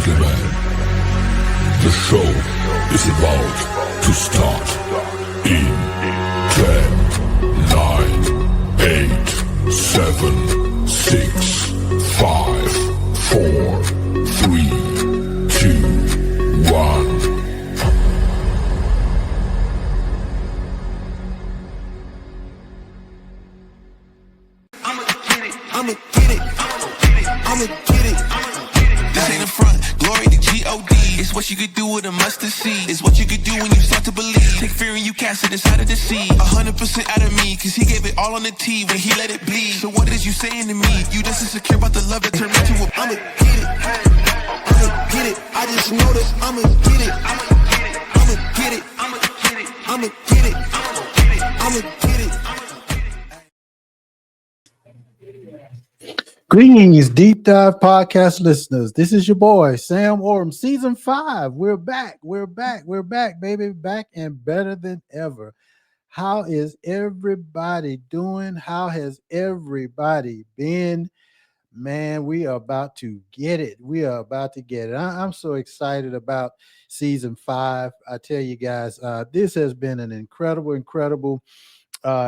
gentlemen, the show is about to start in 10, 9, 8, 7, 6, 5, 4, 3, 2, 1. I'ma get it. This ain't a front, glory to G-O-D. It's what you could do with a mustard seed. It's what you could do when you start to believe. Take fear and you cast it inside of the sea. 100% out of me, cause he gave it all on the T when he let it bleed. So what is you saying to me? You just insecure about the love that turned me to a... I'ma get it. I just know that I'ma get it. I'ma get it. Greetings, Deep Dive Podcast listeners. This is your boy, Sam Oram, Season 5. We're back, baby. Back and better than ever. How is everybody doing? How has everybody been? Man, we are about to get it. I'm so excited about Season 5. I tell you guys, this has been an incredible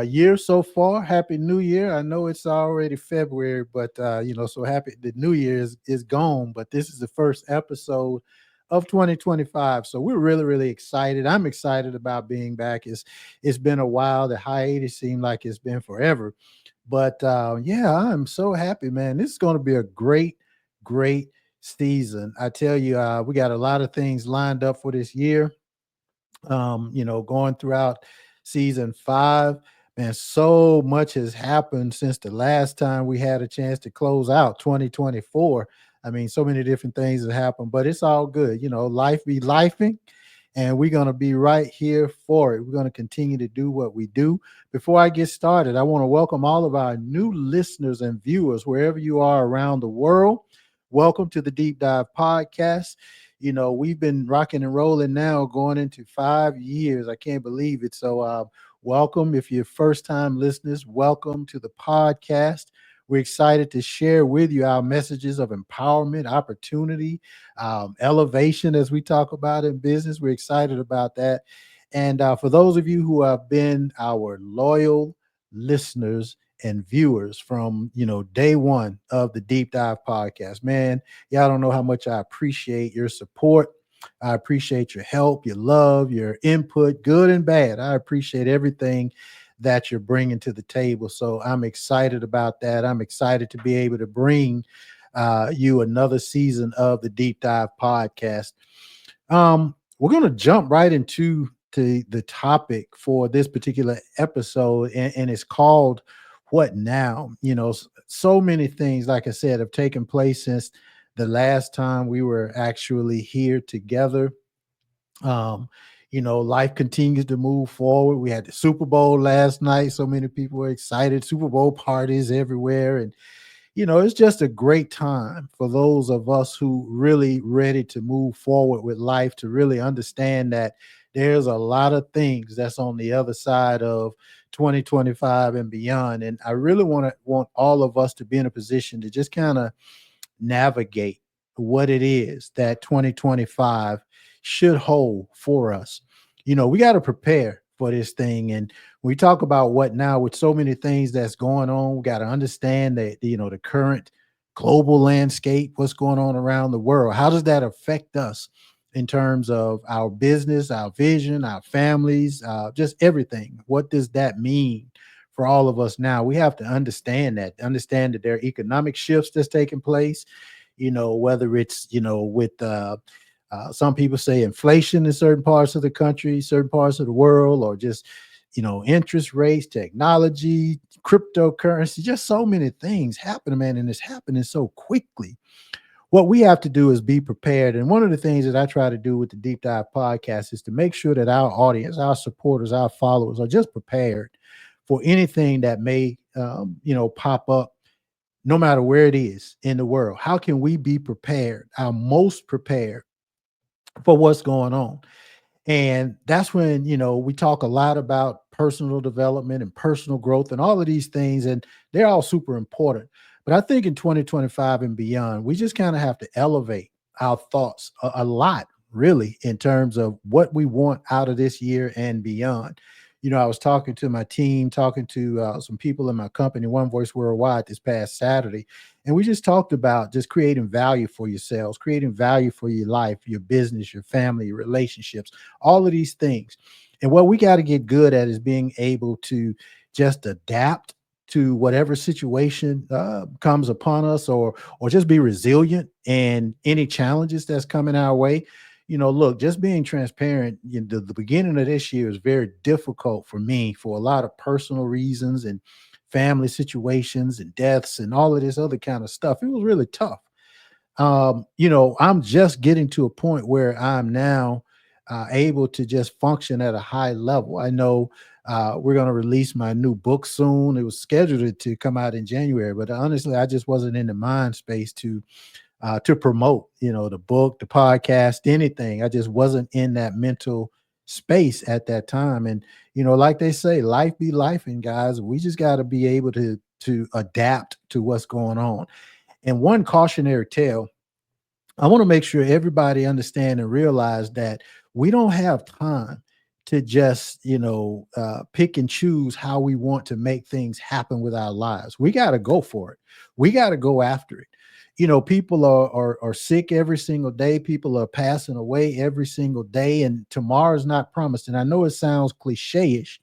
year so far. Happy New Year. I know it's already February, but so happy the New Year is gone, but this is the first episode of 2025. So we're really excited. I'm excited about being back. It's been a while. The hiatus seemed like it's been forever. But I'm so happy, man. This is going to be a great season. I tell you, we got a lot of things lined up for this year. Going throughout Season 5, man, so much has happened since the last time we had a chance to close out 2024. I mean, so many different things have happened, but it's all good. Life be lifing, and we're going to be right here for it. We're going to continue to do what we do. Before I get started, I want to welcome all of our new listeners and viewers, wherever you are around the world. Welcome to the Deep Dive Podcast. We've been rocking and rolling now going into 5 years. I can't believe it. So welcome. If you're first-time listeners, welcome to the podcast. We're excited to share with you our messages of empowerment, opportunity, elevation, as we talk about in business. We're excited about that. And for those of you who have been our loyal listeners and viewers from day one of the Deep Dive Podcast, man, y'all don't know how much I appreciate your support. I appreciate your help, your love, your input, good and bad. I appreciate everything that you're bringing to the table. So I'm excited about that. I'm excited to be able to bring you another season of the Deep Dive Podcast. We're going to jump right into the topic for this particular episode, and it's called What Now? So many things, like I said, have taken place since the last time we were actually here together. Life continues to move forward. We had the Super Bowl last night. So many people were excited. Super Bowl parties everywhere. And, it's just a great time for those of us who really ready to move forward with life, to really understand that there's a lot of things that's on the other side of 2025 and beyond. And I really want all of us to be in a position to just kind of navigate what it is that 2025 should hold for us. We got to prepare for this thing. And we talk about what now with so many things that's going on. We got to understand that, the current global landscape, what's going on around the world. How does that affect us in terms of our business, our vision, our families, just everything? What does that mean for all of us now? We have to understand that there are economic shifts that's taking place, whether it's, with some people say inflation in certain parts of the country, certain parts of the world, or just, interest rates, technology, cryptocurrency, just so many things happening, man. And it's happening so quickly. What we have to do is be prepared. And one of the things that I try to do with the Deep Dive Podcast is to make sure that our audience, our supporters, our followers are just prepared for anything that may, pop up, no matter where it is in the world. How can we be prepared, our most prepared for what's going on? And that's when, we talk a lot about personal development and personal growth and all of these things, and they're all super important. But I think in 2025 and beyond, we just kind of have to elevate our thoughts a lot, really, in terms of what we want out of this year and beyond. I was talking to my team, talking to some people in my company, One Voice Worldwide, this past Saturday, and we just talked about just creating value for yourselves, creating value for your life, your business, your family, your relationships, all of these things. And what we got to get good at is being able to just adapt to whatever situation comes upon us, or just be resilient in any challenges that's coming our way. Look, just being transparent, the beginning of this year is very difficult for me for a lot of personal reasons and family situations and deaths and all of this other kind of stuff. It was really tough. I'm just getting to a point where I'm now able to just function at a high level. I know we're going to release my new book soon. It was scheduled to come out in January, but honestly, I just wasn't in the mind space to promote, the book, the podcast, anything. I just wasn't in that mental space at that time. And, like they say, life be life. And guys, we just got to be able to adapt to what's going on. And one cautionary tale, I want to make sure everybody understand and realize that we don't have time to just, pick and choose how we want to make things happen with our lives. We got to go for it. We got to go after it. People are sick every single day. People are passing away every single day, and tomorrow's not promised. And I know it sounds cliche-ish,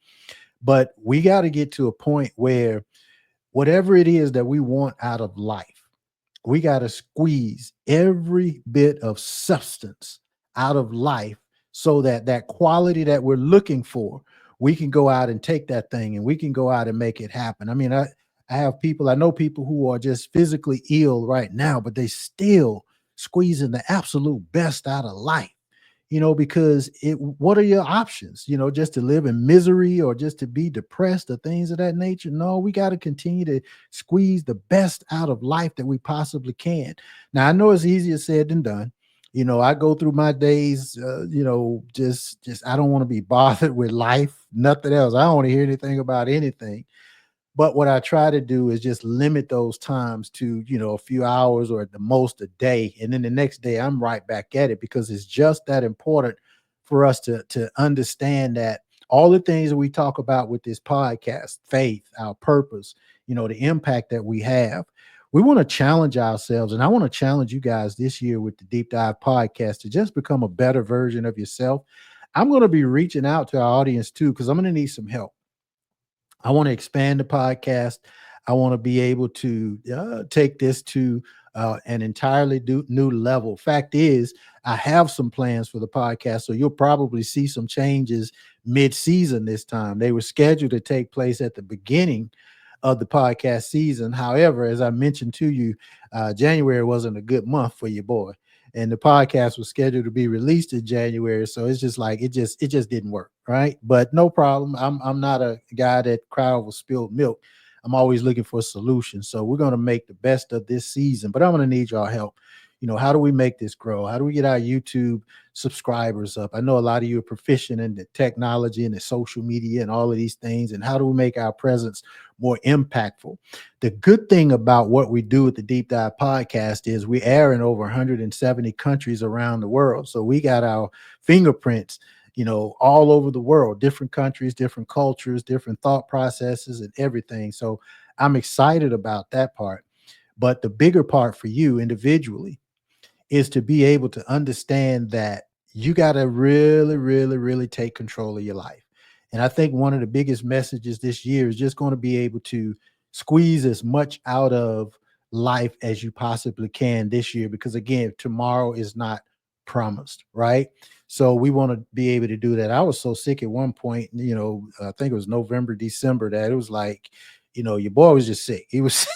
but we got to get to a point where whatever it is that we want out of life, we got to squeeze every bit of substance out of life so that that quality that we're looking for, we can go out and take that thing and we can go out and make it happen. I mean, I know people who are just physically ill right now, but they still squeezing the absolute best out of life, because what are your options, just to live in misery or just to be depressed or things of that nature? No, we got to continue to squeeze the best out of life that we possibly can. Now, I know it's easier said than done. I go through my days, just I don't want to be bothered with life, nothing else. I don't want to hear anything about anything. But what I try to do is just limit those times to, a few hours or at the most a day. And then the next day I'm right back at it, because it's just that important for us to understand that all the things that we talk about with this podcast, faith, our purpose, the impact that we have, we want to challenge ourselves. And I want to challenge you guys this year with the Deep Dive podcast to just become a better version of yourself. I'm going to be reaching out to our audience too, because I'm going to need some help. I want to expand the podcast. I want to be able to take this to an entirely new level. Fact is, I have some plans for the podcast, so you'll probably see some changes mid-season this time. They were scheduled to take place at the beginning of the podcast season. However, as I mentioned to you, January wasn't a good month for your boy, and the podcast was scheduled to be released in January. So it's just like, it just didn't work. Right. But no problem. I'm not a guy that cry over spilled milk. I'm always looking for a solution. So we're going to make the best of this season, but I'm going to need y'all help. How do we make this grow? How do we get our YouTube subscribers up? I know a lot of you are proficient in the technology and the social media and all of these things. And how do we make our presence more impactful? The good thing about what we do with the Deep Dive podcast is we air in over 170 countries around the world. So we got our fingerprints, all over the world, different countries, different cultures, different thought processes and everything. So I'm excited about that part. But the bigger part for you individually is to be able to understand that you got to really, really, really take control of your life. And I think one of the biggest messages this year is just going to be able to squeeze as much out of life as you possibly can this year, because again, tomorrow is not promised, right? So we want to be able to do that. I was so sick at one point, I think it was November, December, that it was like, your boy was just sick. He was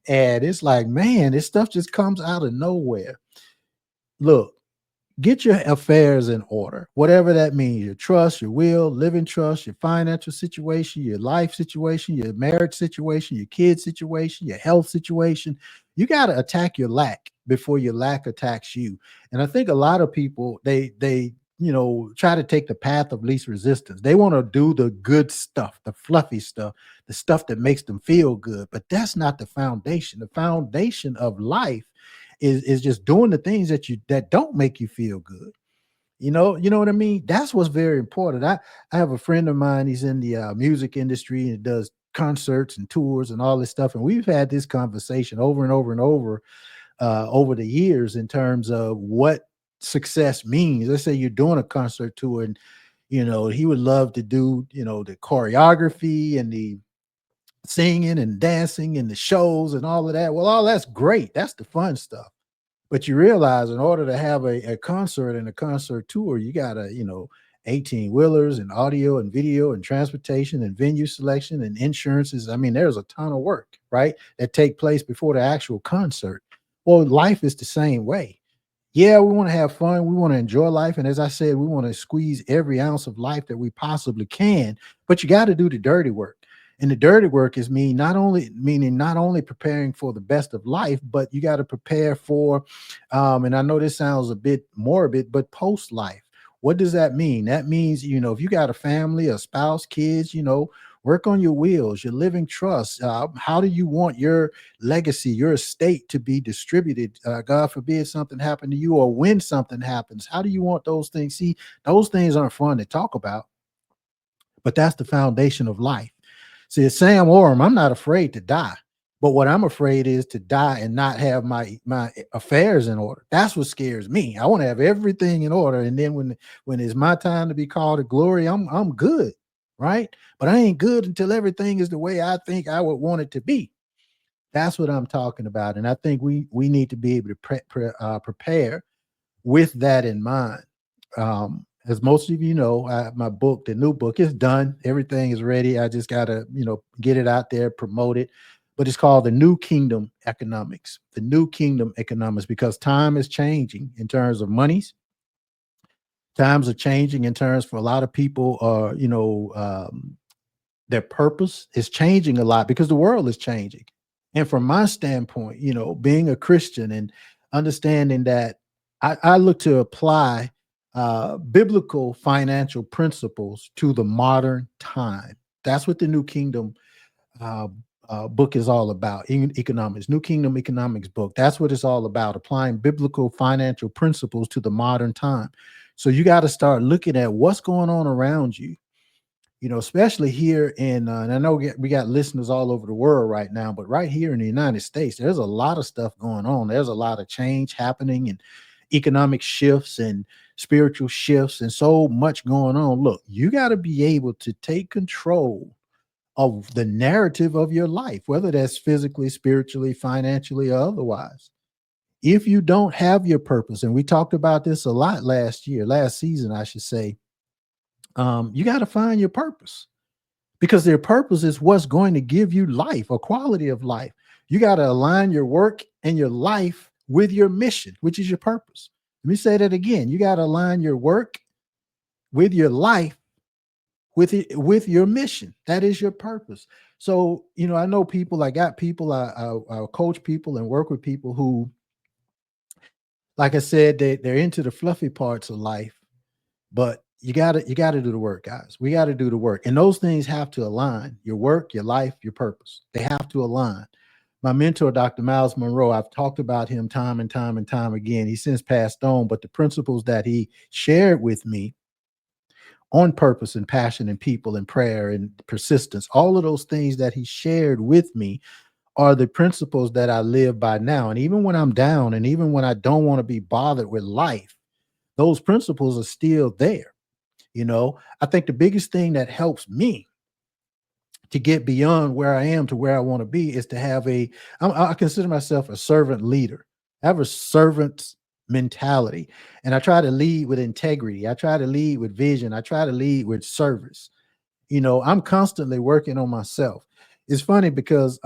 and it's like, man, this stuff just comes out of nowhere. Look, get your affairs in order, whatever that means. Your trust, your will, living trust, your financial situation, your life situation, your marriage situation, your kid situation, your health situation. You got to attack your lack before your lack attacks you. And I think a lot of people, they try to take the path of least resistance. They want to do the good stuff, the fluffy stuff, the stuff that makes them feel good. But that's not the foundation. The foundation of life is just doing the things that don't make you feel good. You know what I mean? That's what's very important. I have a friend of mine. He's in the music industry and does concerts and tours and all this stuff. And we've had this conversation over and over and over the years in terms of what success means. Let's say you're doing a concert tour, and he would love to do the choreography and the singing and dancing and the shows and all of that. Well, all that's great. That's the fun stuff. But you realize in order to have a concert and a concert tour, you gotta, 18 wheelers and audio and video and transportation and venue selection and insurances. I mean, there's a ton of work, right, that take place before the actual concert. Well, life is the same way. Yeah, we want to have fun. We want to enjoy life. And as I said, we want to squeeze every ounce of life that we possibly can, but you got to do the dirty work. And the dirty work is not only preparing for the best of life, but you got to prepare for, and I know this sounds a bit morbid, but post life. What does that mean? That means, if you got a family, a spouse, kids, work on your wills, your living trust. How do you want your legacy, your estate to be distributed? God forbid something happened to you, or when something happens, how do you want those things? See, those things aren't fun to talk about, but that's the foundation of life. See, as Sam Oram, I'm not afraid to die, but what I'm afraid is to die and not have my affairs in order. That's what scares me. I want to have everything in order, and then when it's my time to be called to glory, I'm good, right? But I ain't good until everything is the way I think I would want it to be. That's what I'm talking about, and I think we need to be able to prepare with that in mind. As most of you know, my book, the new book, is done. Everything is ready. I just got to, get it out there, promote it. But it's called The New Kingdom Economics. The New Kingdom Economics, because time is changing in terms of monies. Times are changing in terms for a lot of people, their purpose is changing a lot because the world is changing. And from my standpoint, being a Christian and understanding that I look to apply biblical financial principles to the modern time. That's what the New Kingdom book is all about. Economics, New Kingdom Economics book. That's what it's all about, applying biblical financial principles to the modern time. So you got to start looking at what's going on around you, especially here in, and I know we got listeners all over the world right now, but right here in the United States, there's a lot of stuff going on. There's a lot of change happening, and economic shifts and spiritual shifts and so much going on. Look, you got to be able to take control of the narrative of your life, whether that's physically, spiritually, financially, or otherwise. If you don't have your purpose, and we talked about this a lot last season, I should say, you got to find your purpose, because their purpose is what's going to give you life, a quality of life. You got to align your work and your life with your mission, which is your purpose. Let me say that again. You got to align your work with your life, with your mission. That is your purpose. So, I know people, I coach people and work with people who, like I said, they're into the fluffy parts of life, but you got to do the work, guys. We got to do the work. And those things have to align: your work, your life, your purpose. They have to align. My mentor, Dr. Miles Monroe, I've talked about him time and time and time again. He's since passed on, but the principles that he shared with me on purpose and passion and people and prayer and persistence, all of those things that he shared with me are the principles that I live by now. And even when I'm down, and even when I don't want to be bothered with life, those principles are still there. I think the biggest thing that helps me to get beyond where I am to where I want to be is to have I consider myself a servant leader. I have a servant's mentality, and I try to lead with integrity. I try to lead with vision. I try to lead with service. I'm constantly working on myself. It's funny because,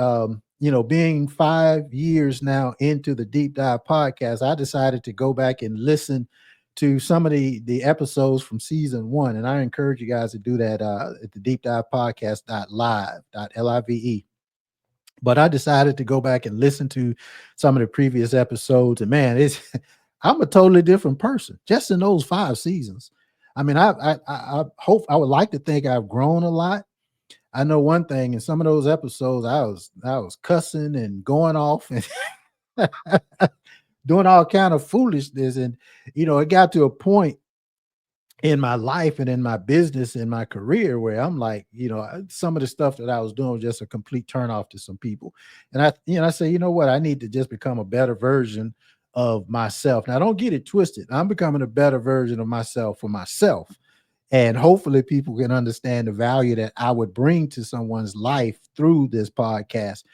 being 5 years now into the Deep Dive podcast, I decided to go back and listen to some of the episodes from season 1. And I encourage you guys to do that at the Deep Dive Podcast.live. But I decided to go back and listen to some of the previous episodes. And man, I'm a totally different person just in those 5 seasons. I mean, I hope, I would like to think I've grown a lot. I know one thing: in some of those episodes, I was cussing and going off and doing all kind of foolishness. And, it got to a point in my life and in my business and my career where I'm like, some of the stuff that I was doing was just a complete turnoff to some people. And I say, you know what? I need to just become a better version of myself. Now, don't get it twisted. I'm becoming a better version of myself for myself. And hopefully people can understand the value that I would bring to someone's life through this podcast.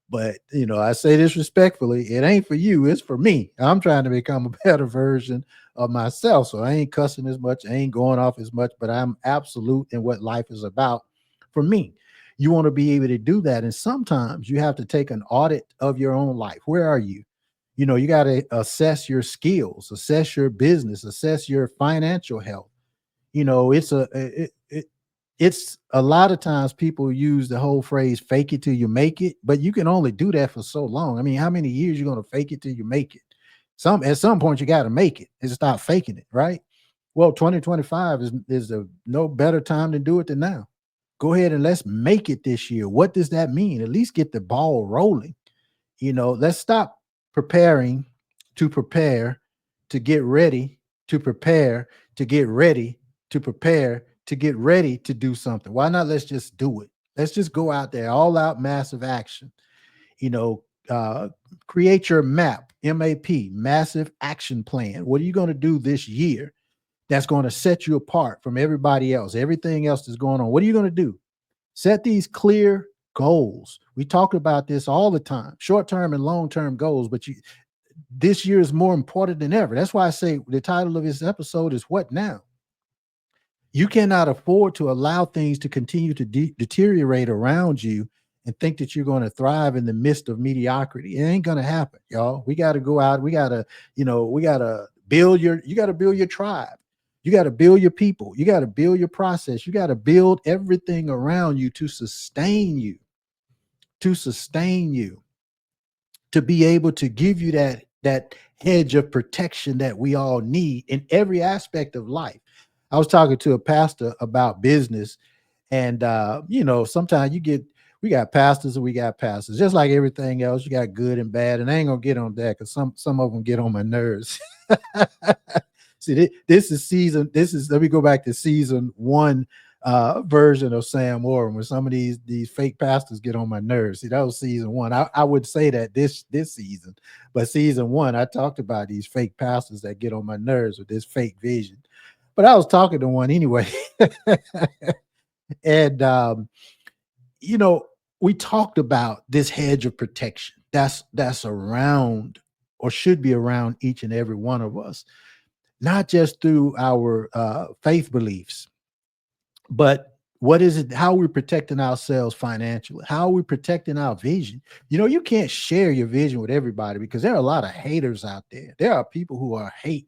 But, I say this respectfully, it ain't for you, it's for me. I'm trying to become a better version of myself. So I ain't cussing as much, I ain't going off as much, but I'm absolute in what life is about for me. You want to be able to do that. And sometimes you have to take an audit of your own life. Where are you? You got to assess your skills, assess your business, assess your financial health. It's a lot of times people use the whole phrase fake it till you make it, but you can only do that for so long. I mean, how many years you're going to fake it till you make it? At some point you got to make it and stop faking it, right? Well, 2025 is no better time to do it than now. Go ahead and let's make it this year. What does that mean? At least get the ball rolling. Let's stop preparing to prepare to get ready to prepare to get ready to prepare to get ready to do something. Why not? Let's just do it. Let's just go out there, all out massive action. Create your MAP, MAP, massive action plan. What are you going to do this year that's going to set you apart from everybody else, everything else that's going on? What are you going to do? Set these clear goals. We talk about this all the time, short-term and long-term goals, but this year is more important than ever. That's why I say the title of this episode is What Now? You cannot afford to allow things to continue to deteriorate around you and think that you're going to thrive in the midst of mediocrity. It ain't going to happen, y'all. We got to go out. We got to build your tribe. You got to build your people. You got to build your process. You got to build everything around you to sustain you, to be able to give you that hedge of protection that we all need in every aspect of life. I was talking to a pastor about business, and sometimes we got pastors and we got pastors, just like everything else. You got good and bad, and I ain't gonna get on that because some of them get on my nerves. See, let me go back to season 1 version of Sam Warren, when some of these fake pastors get on my nerves. See, that was season 1. I would say that this season, but season 1, I talked about these fake pastors that get on my nerves with this fake vision. But I was talking to one anyway. And, we talked about this hedge of protection that's around, or should be around, each and every one of us, not just through our faith beliefs, but what is it? How are we protecting ourselves financially? How are we protecting our vision? You can't share your vision with everybody because there are a lot of haters out there. There are people who are hate.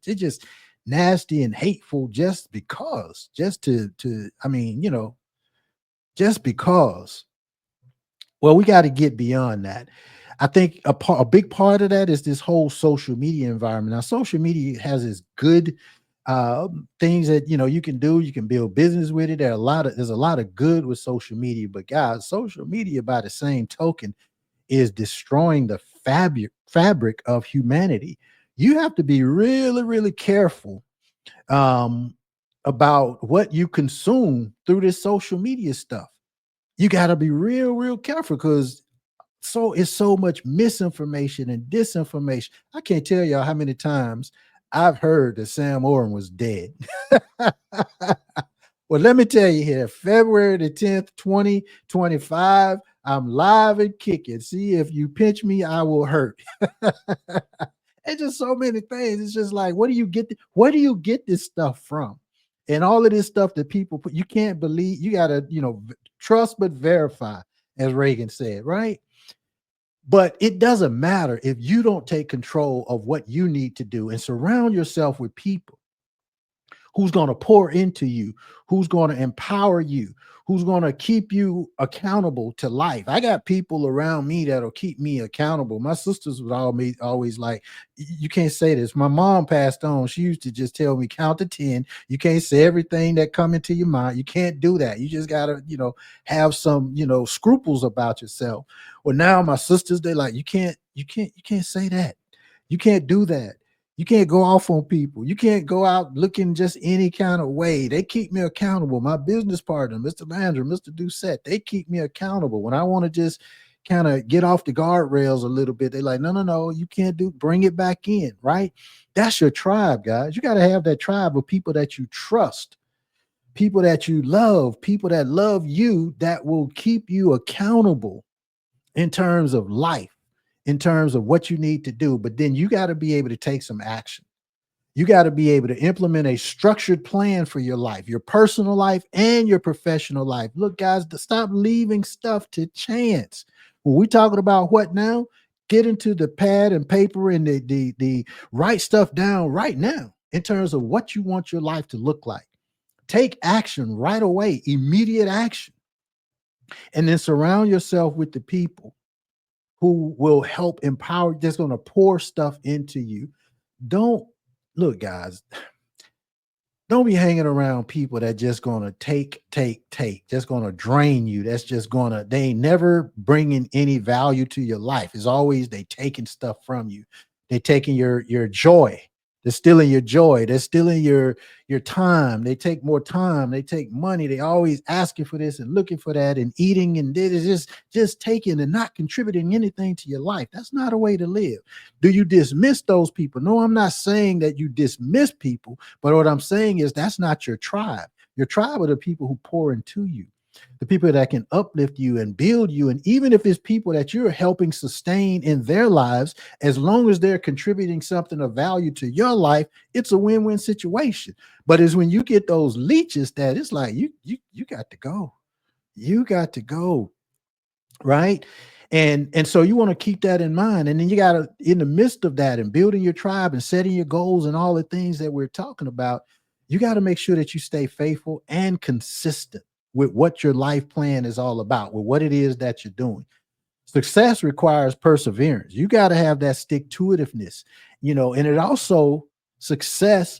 They're just nasty and hateful just because. Just because. Well, we got to get beyond that. I think a big part of that is this whole social media environment. Now, social media has its good things that you can do. You can build business with it. There's a lot of good with social media, but guys, social media, by the same token, is destroying the fabric of humanity. You have to be really, really careful about what you consume through this social media stuff. You got to be real, real careful because it's so much misinformation and disinformation. I can't tell y'all how many times I've heard that Sam Warren was dead. Well, let me tell you here, February the 10th, 2025, I'm live and kicking. See, if you pinch me, I will hurt. It's just so many things. It's just like, where do you get this stuff from? And all of this stuff that people put, you can't believe. You got to, trust but verify, as Reagan said, right? But it doesn't matter if you don't take control of what you need to do and surround yourself with people who's going to pour into you, who's going to empower you, who's going to keep you accountable to life. I got people around me that'll keep me accountable. My sisters would always like, you can't say this. My mom passed on. She used to just tell me, count to 10. You can't say everything that come into your mind. You can't do that. You just got to, have some, scruples about yourself. Well, now my sisters, they like, you can't say that. You can't do that. You can't go off on people. You can't go out looking just any kind of way. They keep me accountable. My business partner, Mr. Landry, Mr. Doucette, they keep me accountable. When I want to just kind of get off the guardrails a little bit, they're like, no, you can't bring it back in, right? That's your tribe, guys. You got to have that tribe of people that you trust, people that you love, people that love you, that will keep you accountable in terms of life, in terms of what you need to do. But then you got to be able to take some action. You got to be able to implement a structured plan for your life, your personal life and your professional life. Look, guys, to stop leaving stuff to chance. When we're talking about what now, get into the pad and paper and the write stuff down right now in terms of what you want your life to look like. Take action right away, immediate action. And then surround yourself with the people who will help empower, just going to pour stuff into you. Don't look, guys, don't be hanging around people that just going to take, just going to drain you. That's just going to, they ain't never bringing any value to your life. It's always they taking stuff from you. They taking your joy. They're stealing your joy. They're stealing your time. They take more time. They take money. They always asking for this and looking for that and eating, and it's just taking and not contributing anything to your life. That's not a way to live. Do you dismiss those people? No, I'm not saying that you dismiss people, but what I'm saying is that's not your tribe. Your tribe are the people who pour into you, the people that can uplift you and build you. And even if it's people that you're helping sustain in their lives, as long as they're contributing something of value to your life, it's a win-win situation. But it's when you get those leeches that it's like, you got to go. You got to go. Right. And so you want to keep that in mind. And then you got to, in the midst of that and building your tribe and setting your goals and all the things that we're talking about, you got to make sure that you stay faithful and consistent with what your life plan is all about, with what it is that you're doing. Success requires perseverance. You got to have that stick-to-itiveness, and it also, success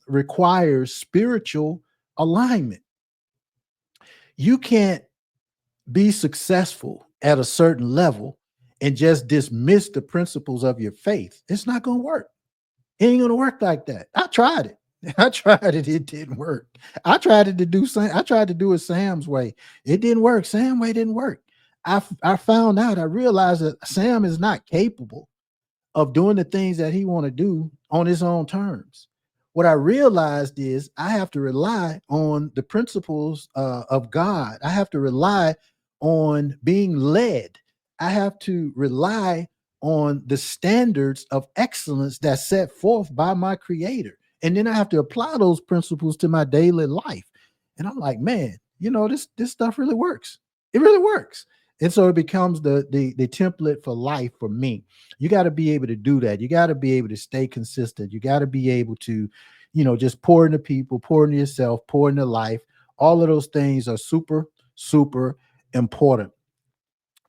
requires spiritual alignment. You can't be successful at a certain level and just dismiss the principles of your faith. It's not going to work. It ain't going to work like that. I tried it. It didn't work. I tried to do it Sam's way. It didn't work. Sam's way didn't work. I realized that Sam is not capable of doing the things that he want to do on his own terms. What I realized is I have to rely on the principles of God. I have to rely on being led. I have to rely on the standards of excellence that's set forth by my Creator. And then I have to apply those principles to my daily life. And I'm like, man, this stuff really works. It really works. And so it becomes the template for life for me. You got to be able to do that. You got to be able to stay consistent. You got to be able to, just pour into people, pour into yourself, pour into life. All of those things are super, super important.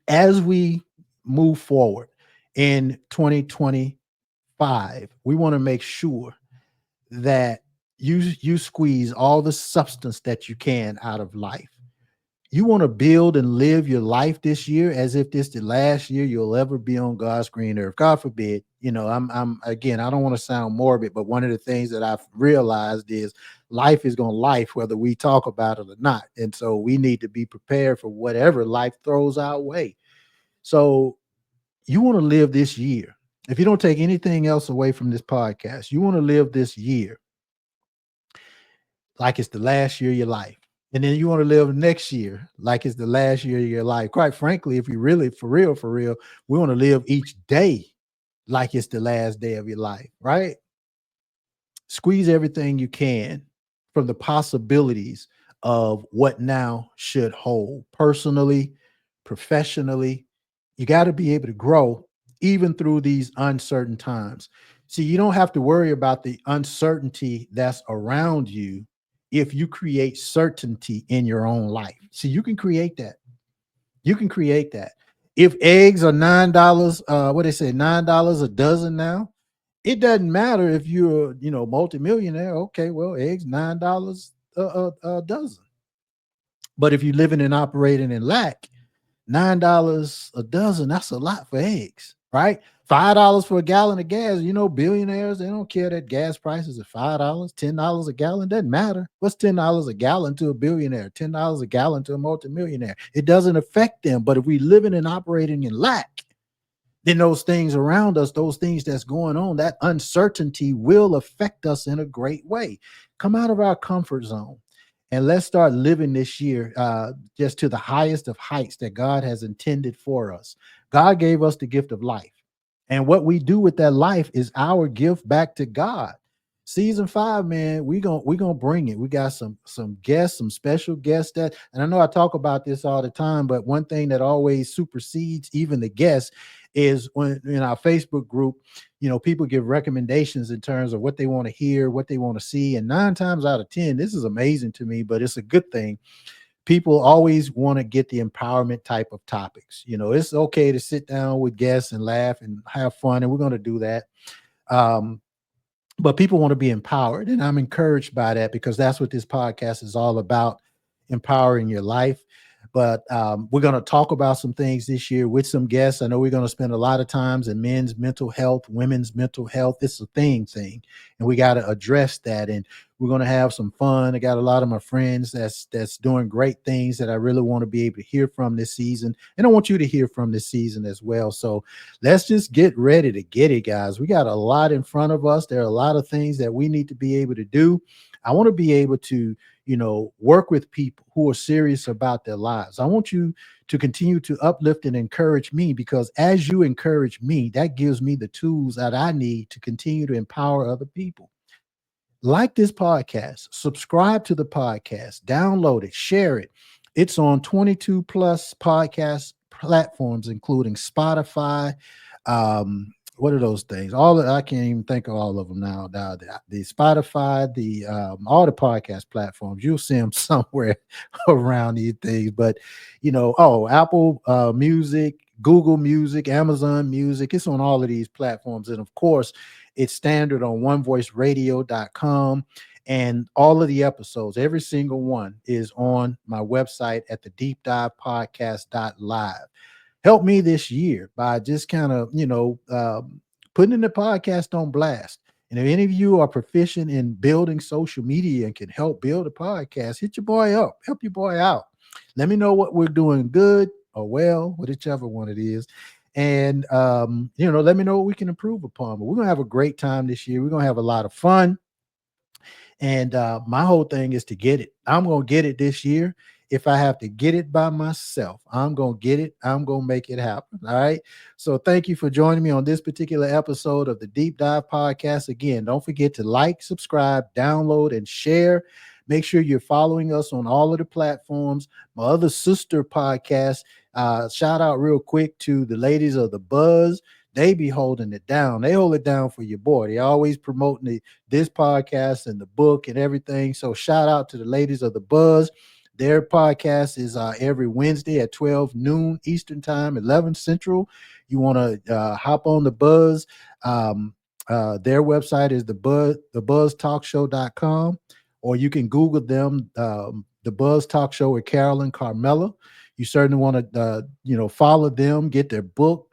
As we move forward in 2025, we want to make sure that you squeeze all the substance that you can out of life. You want to build and live your life this year as if this is the last year you'll ever be on God's green earth. God forbid. I'm again, I don't want to sound morbid, but one of the things that I've realized is life is going to life, whether we talk about it or not. And so we need to be prepared for whatever life throws our way. So you want to live this year. If you don't take anything else away from this podcast, you want to live this year like it's the last year of your life. And then you want to live next year like it's the last year of your life. Quite frankly, if you really, for real, we want to live each day like it's the last day of your life, right? Squeeze everything you can from the possibilities of what now should hold personally, professionally. You got to be able to grow even through these uncertain times. See, you don't have to worry about the uncertainty that's around you if you create certainty in your own life. See, you can create that. You can create that. If eggs are $9, what they say, $9 a dozen now, it doesn't matter if you're, multimillionaire. Okay, well, eggs, $9 a dozen. But if you're living and operating in lack, $9 a dozen, that's a lot for eggs, right? $5 for a gallon of gas. You know, billionaires, they don't care that gas prices are $5, $10 a gallon. Doesn't matter. What's $10 a gallon to a billionaire? $10 a gallon to a multimillionaire? It doesn't affect them. But if we living and operating in lack, then those things around us, those things that's going on, that uncertainty will affect us in a great way. Come out of our comfort zone and let's start living this year just to the highest of heights that God has intended for us. God gave us the gift of life. And what we do with that life is our gift back to God. Season 5, man, we gonna bring it. We got some guests, some special guests that, and I know I talk about this all the time, but one thing that always supersedes even the guests is when in our Facebook group, you know, people give recommendations in terms of what they want to hear, what they want to see. And 9 times out of 10, this is amazing to me, but it's a good thing. People always want to get the empowerment type of topics. You know, it's okay to sit down with guests and laugh and have fun, and we're going to do that. But people want to be empowered, and I'm encouraged by that because that's what this podcast is all about, empowering your life. But we're going to talk about some things this year with some guests. I know we're going to spend a lot of times in men's mental health, women's mental health. It's a thing, and we got to address that. And we're going to have some fun. I got a lot of my friends that's doing great things that I really want to be able to hear from this season. And I want you to hear from this season as well. So let's just get ready to get it, guys. We got a lot in front of us. There are a lot of things that we need to be able to do. I want to be able to, you know, work with people who are serious about their lives. I want you to continue to uplift and encourage me, because as you encourage me, that gives me the tools that I need to continue to empower other people. Like this podcast, subscribe to the podcast, download it, share it. It's on 22 plus podcast platforms, including Spotify. What are those things? I can't even think of all of them now. The Spotify, all the podcast platforms, you'll see them somewhere around these things. But you know, Apple Music, Google Music, Amazon Music, it's on all of these platforms. And of course, it's standard on onevoiceradio.com. And all of the episodes, every single one, is on my website at the deepdivepodcast.live. Help me this year by just kind of, you know, putting the podcast on blast. And if any of you are proficient in building social media and can help build a podcast, hit your boy up, help your boy out. Let me know what we're doing good or well, whichever one it is. And, you know, let me know what we can improve upon. But we're going to have a great time this year. We're going to have a lot of fun. And my whole thing is to get it. I'm going to get it this year. If I have to get it by myself, I'm going to get it. I'm going to make it happen. All right. So thank you for joining me on this particular episode of the Deep Dive Podcast. Again, don't forget to like, subscribe, download, and share. Make sure you're following us on all of the platforms. My other sister podcast, shout out real quick to the ladies of The Buzz. They be holding it down. They hold it down for your boy. They always promoting this podcast and the book and everything. So shout out to the ladies of The Buzz. Their podcast is every Wednesday at 12 noon Eastern time, 11 Central. You want to hop on The Buzz. Their website is thebuzztalkshow.com, or you can Google them, The Buzz Talk Show with Carolyn Carmela. You certainly want to, follow them, get their book,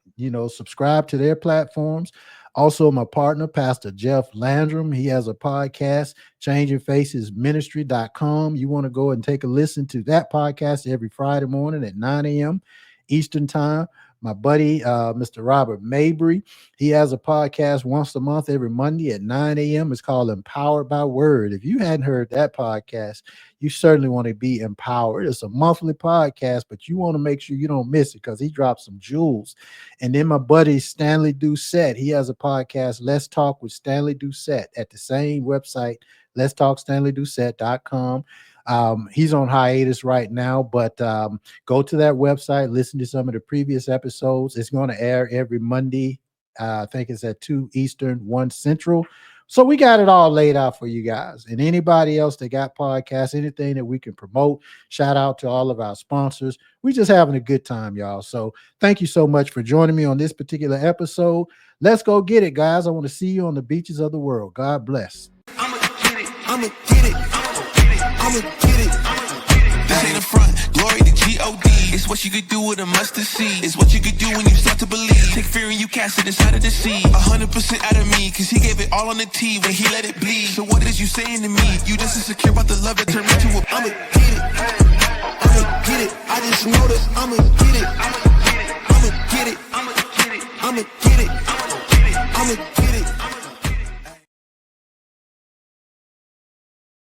subscribe to their platforms. Also, my partner, Pastor Jeff Landrum, he has a podcast, changingfacesministry.com. You want to go and take a listen to that podcast every Friday morning at 9 a.m. Eastern time. My buddy, Mr. Robert Mabry, he has a podcast once a month every Monday at 9 a.m. It's called Empowered by Word. If you hadn't heard that podcast, you certainly want to be empowered. It's a monthly podcast, but you want to make sure you don't miss it because he drops some jewels. And then my buddy, Stanley Doucette, he has a podcast, Let's Talk with Stanley Doucette, at the same website, letstalkstanleydoucette.com. He's on hiatus right now, but go to that website, listen to some of the previous episodes. It's going to air every Monday. I think it's at 2 Eastern, 1 Central. So we got it all laid out for you guys. And anybody else that got podcasts, anything that we can promote, shout out to all of our sponsors. We just having a good time, y'all. So thank you so much for joining me on this particular episode. Let's go get it, guys. I want to see you on the beaches of the world. God bless. I'ma get it. I'ma get it. That ain't the front. Glory to G-O-D. It's what you could do with a mustard seed. It's what you could do when you start to believe. Take fear and you cast it inside of the sea. 100% out of me, cause he gave it all on the tee when he let it bleed. So what is you saying to me? You just insecure about the love that turned me to a I'ma get it. I'ma get it. I just know that I'ma get it. I'ma get it. I'ma get it. I'ma get it. I'ma get it. I'ma get it. I'ma get it.